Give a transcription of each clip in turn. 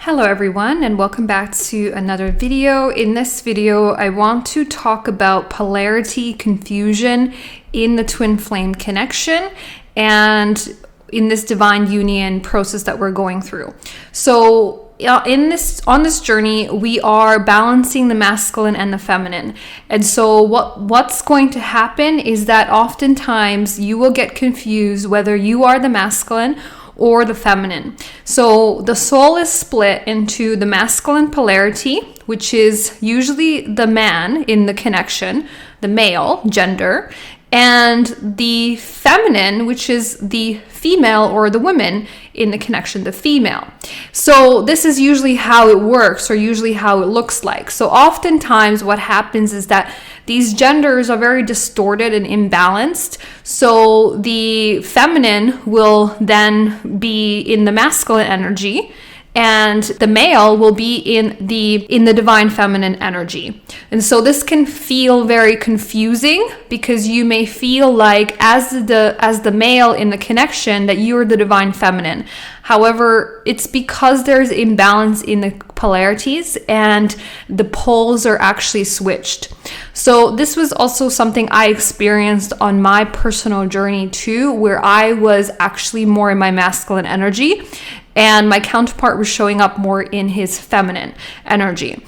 Hello everyone, and welcome back to another video. In this video, I want to talk about polarity confusion in the twin flame connection and in this divine union process that we're going through. So on this journey, we are balancing the masculine and the feminine. And so what's going to happen is that oftentimes you will get confused whether you are the masculine or the feminine. So the soul is split into the masculine polarity, which is usually the man in the connection, the male gender, and the feminine, which is the female or the woman in the connection, the female. So this is usually how it works, or usually how it looks like. So oftentimes what happens is that these genders are very distorted and imbalanced. So the feminine will then be in the masculine energy, and the male will be in the divine feminine energy. And so this can feel very confusing because you may feel like as the male in the connection that you are the divine feminine. However, it's because there's imbalance in the polarities and the poles are actually switched. So this was also something I experienced on my personal journey too, where I was actually more in my masculine energy and my counterpart was showing up more in his feminine energy.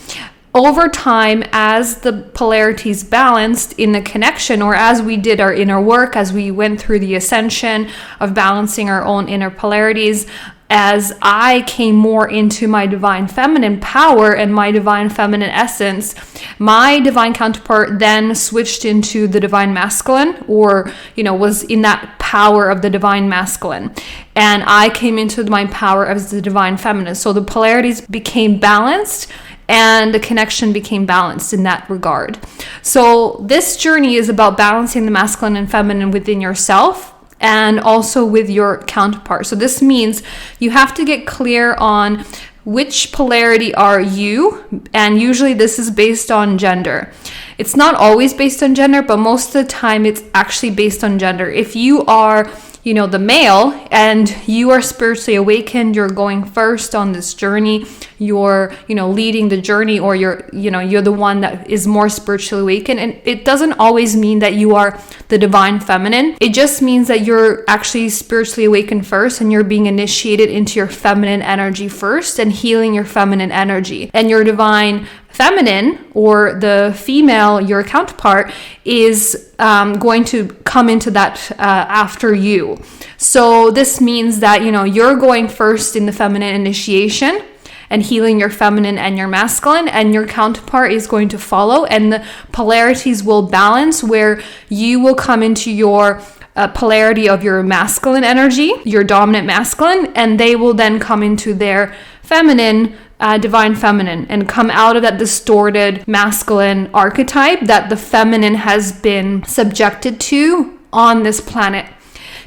Over time, as the polarities balanced in the connection, or as we did our inner work, as we went through the ascension of balancing our own inner polarities, as I came more into my divine feminine power and my divine feminine essence, my divine counterpart then switched into the divine masculine, or, was in that power of the divine masculine. And I came into my power as the divine feminine. So the polarities became balanced and the connection became balanced in that regard. So this journey is about balancing the masculine and feminine within yourself and also with your counterpart. So this means you have to get clear on which polarity are you, and usually this is based on gender. It's not always based on gender, but most of the time it's actually based on gender. If you are the male and you are spiritually awakened, you're going first on this journey, you're leading the journey, or you're the one that is more spiritually awakened. And it doesn't always mean that you are the divine feminine. It just means that you're actually spiritually awakened first and you're being initiated into your feminine energy first and healing your feminine energy. And your divine feminine, or the female, your counterpart, is going to come into that after you. So this means that you're going first in the feminine initiation and healing your feminine and your masculine, and your counterpart is going to follow, and the polarities will balance, where you will come into your polarity of your masculine energy, your dominant masculine, and they will then come into their feminine, divine feminine, and come out of that distorted masculine archetype that the feminine has been subjected to on this planet.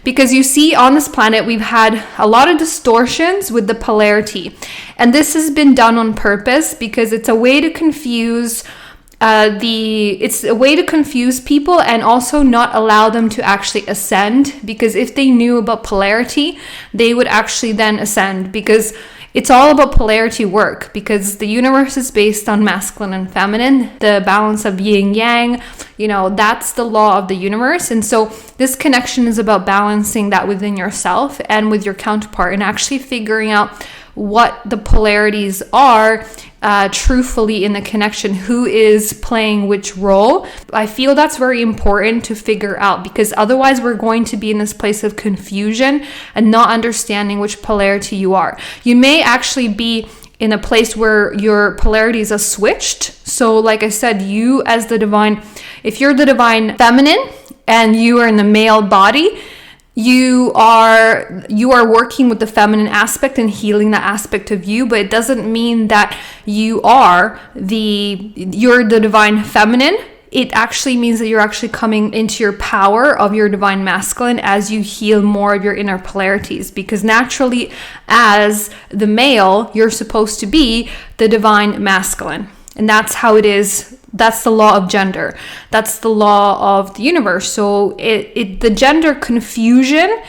Because you see, on this planet, we've had a lot of distortions with the polarity. And this has been done on purpose because it's a way to confuse people, and also not allow them to actually ascend. Because if they knew about polarity, they would actually then ascend, because it's all about polarity work, because the universe is based on masculine and feminine, the balance of yin yang, that's the law of the universe. And so this connection is about balancing that within yourself and with your counterpart, and actually figuring out what the polarities are truthfully in the connection, who is playing which role. I feel that's very important to figure out, because otherwise we're going to be in this place of confusion and not understanding which polarity you are. You may actually be in a place where your polarities are switched. So like I said, you as the divine, if you're the divine feminine and you are in the male body, you are working with the feminine aspect and healing that aspect of you, but it doesn't mean that you're the divine feminine. It actually means that you're actually coming into your power of your divine masculine as you heal more of your inner polarities, because naturally as the male, you're supposed to be the divine masculine. And that's how it is. That's the law of gender. That's the law of the universe. So the gender confusion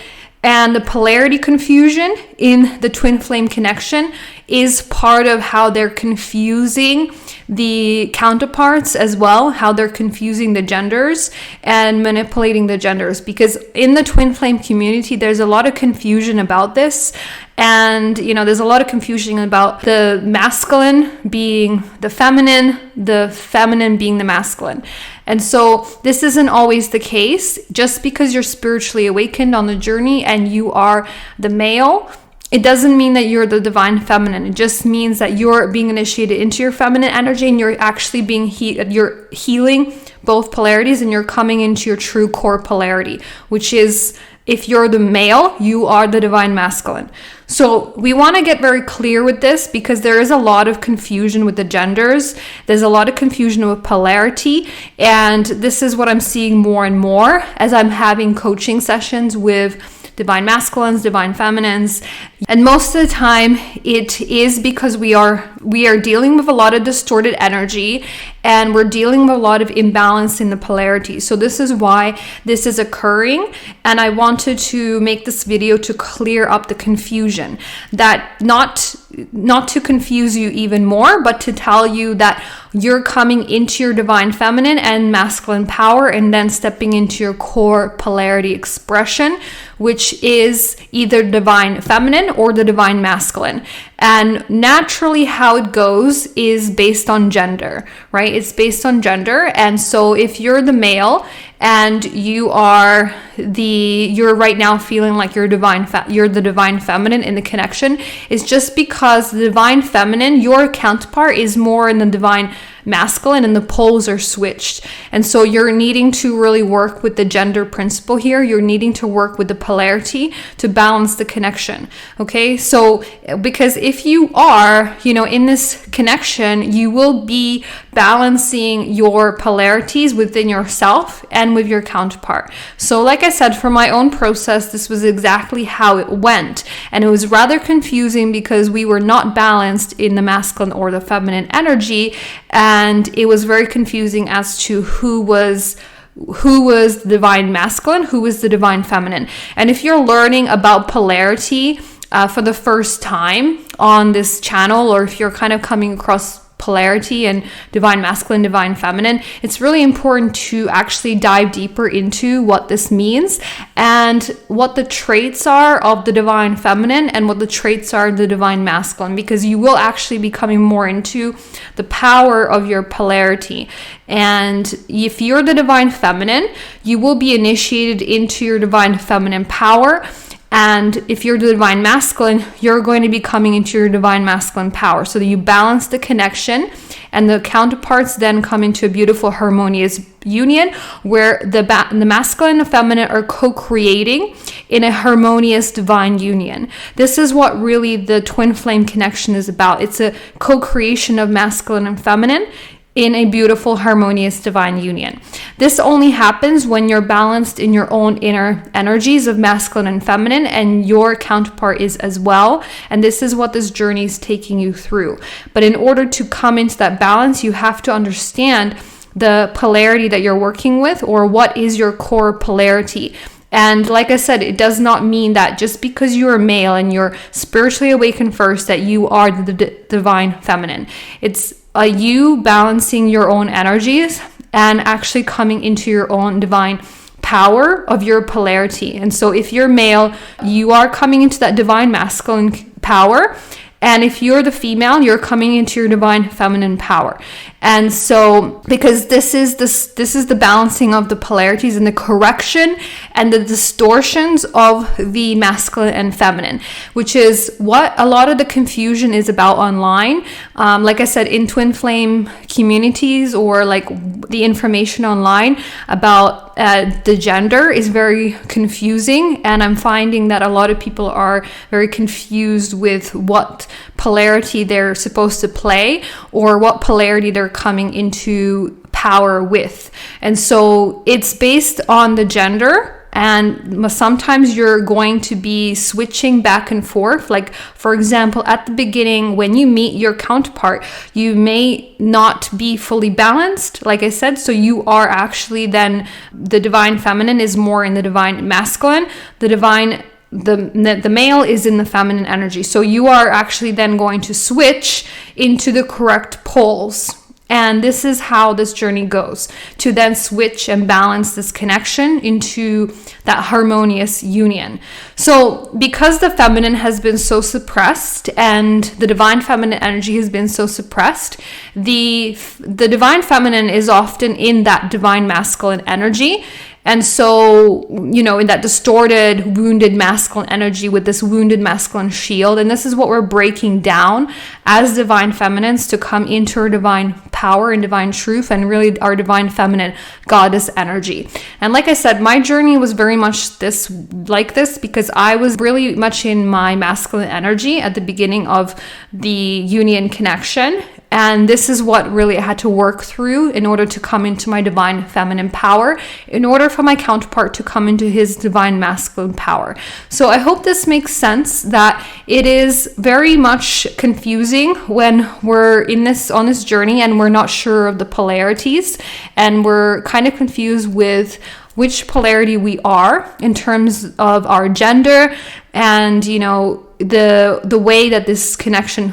and the polarity confusion in the twin flame connection is part of how they're confusing the counterparts as well, how they're confusing the genders and manipulating the genders. Because in the twin flame community, there's a lot of confusion about this. And, there's a lot of confusion about the masculine being the feminine being the masculine. And so this isn't always the case. Just because you're spiritually awakened on the journey and you are the male, it doesn't mean that you're the divine feminine. It just means that you're being initiated into your feminine energy, and you're actually you're healing both polarities, and you're coming into your true core polarity, which is, if you're the male, you are the divine masculine. So we want to get very clear with this, because there is a lot of confusion with the genders. There's a lot of confusion with polarity. And this is what I'm seeing more and more as I'm having coaching sessions with divine masculines, divine feminines. And most of the time it is because we are dealing with a lot of distorted energy, and we're dealing with a lot of imbalance in the polarity. So this is why this is occurring. And I wanted to make this video to clear up the confusion, that not to confuse you even more, but to tell you that you're coming into your divine feminine and masculine power, and then stepping into your core polarity expression, which is either divine feminine or the divine masculine. And naturally how it goes is based on gender, right? It's based on gender. And so if you're the male and you're right now feeling like you're the divine feminine in the connection, is just because the divine feminine, your counterpart, is more in the divine masculine, and the poles are switched. And so you're needing to really work with the gender principle here. You're needing to work with the polarity to balance the connection. Okay, so because if you are, in this connection, you will be balancing your polarities within yourself and with your counterpart. So like I said, for my own process, this was exactly how it went. And it was rather confusing because we were not balanced in the masculine or the feminine energy. And it was very confusing as to who was the divine masculine, who was the divine feminine. And if you're learning about polarity for the first time on this channel, or if you're kind of coming across polarity and divine masculine, divine feminine, it's really important to actually dive deeper into what this means and what the traits are of the divine feminine and what the traits are of the divine masculine, because you will actually be coming more into the power of your polarity. And if you're the divine feminine, you will be initiated into your divine feminine power. And if you're the divine masculine, you're going to be coming into your divine masculine power, so that you balance the connection, and the counterparts then come into a beautiful harmonious union where the masculine and the feminine are co-creating in a harmonious divine union. This is what really the twin flame connection is about. It's a co-creation of masculine and feminine in a beautiful, harmonious divine union. This only happens when you're balanced in your own inner energies of masculine and feminine, and your counterpart is as well. And this is what this journey is taking you through. But in order to come into that balance, you have to understand the polarity that you're working with, or what is your core polarity. And like I said, it does not mean that just because you're a male and you're spiritually awakened first, that you are the divine feminine. It's you balancing your own energies and actually coming into your own divine power of your polarity. And so if you're male, you are coming into that divine masculine power. And if you're the female, you're coming into your divine feminine power. And so, because this is the balancing of the polarities and the correction and the distortions of the masculine and feminine, which is what a lot of the confusion is about online. Like I said, in twin flame communities, or like the information online about the gender is very confusing. And I'm finding that a lot of people are very confused with what polarity they're supposed to play, or what polarity they're coming into power with. And so it's based on the gender, and sometimes you're going to be switching back and forth. Like, for example, at the beginning, when you meet your counterpart, you may not be fully balanced, like I said. So you are actually then, the divine feminine is more in the divine masculine, the divine the male is in the feminine energy. So you are actually then going to switch into the correct poles. And this is how this journey goes, to then switch and balance this connection into that harmonious union. So because the feminine has been so suppressed and the divine feminine energy has been so suppressed, the divine feminine is often in that divine masculine energy. And so, you know, in that distorted, wounded masculine energy with this wounded masculine shield. And this is what we're breaking down as divine feminines to come into our divine power and divine truth and really our divine feminine goddess energy. And like I said, my journey was very much like this because I was really much in my masculine energy at the beginning of the union connection. And this is what really I had to work through in order to come into my divine feminine power, in order for my counterpart to come into his divine masculine power. So I hope this makes sense, that it is very much confusing when we're on this journey and we're not sure of the polarities, and we're kind of confused with which polarity we are in terms of our gender, and, you know, the way that this connection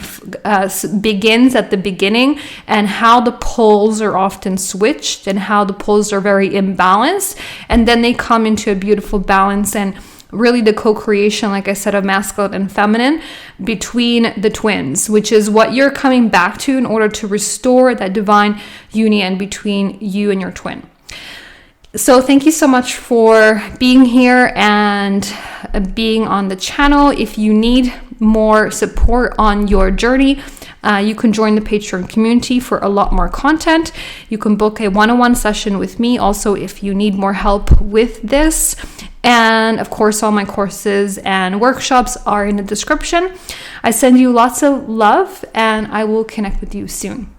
begins at the beginning, and how the poles are often switched and how the poles are very imbalanced, and then they come into a beautiful balance, and really the co-creation, like I said, of masculine and feminine between the twins, which is what you're coming back to in order to restore that divine union between you and your twin. So thank you so much for being here and being on the channel. If you need more support on your journey, you can join the Patreon community for a lot more content. You can book a one-on-one session with me also if you need more help with this. And of course, all my courses and workshops are in the description. I send you lots of love, and I will connect with you soon.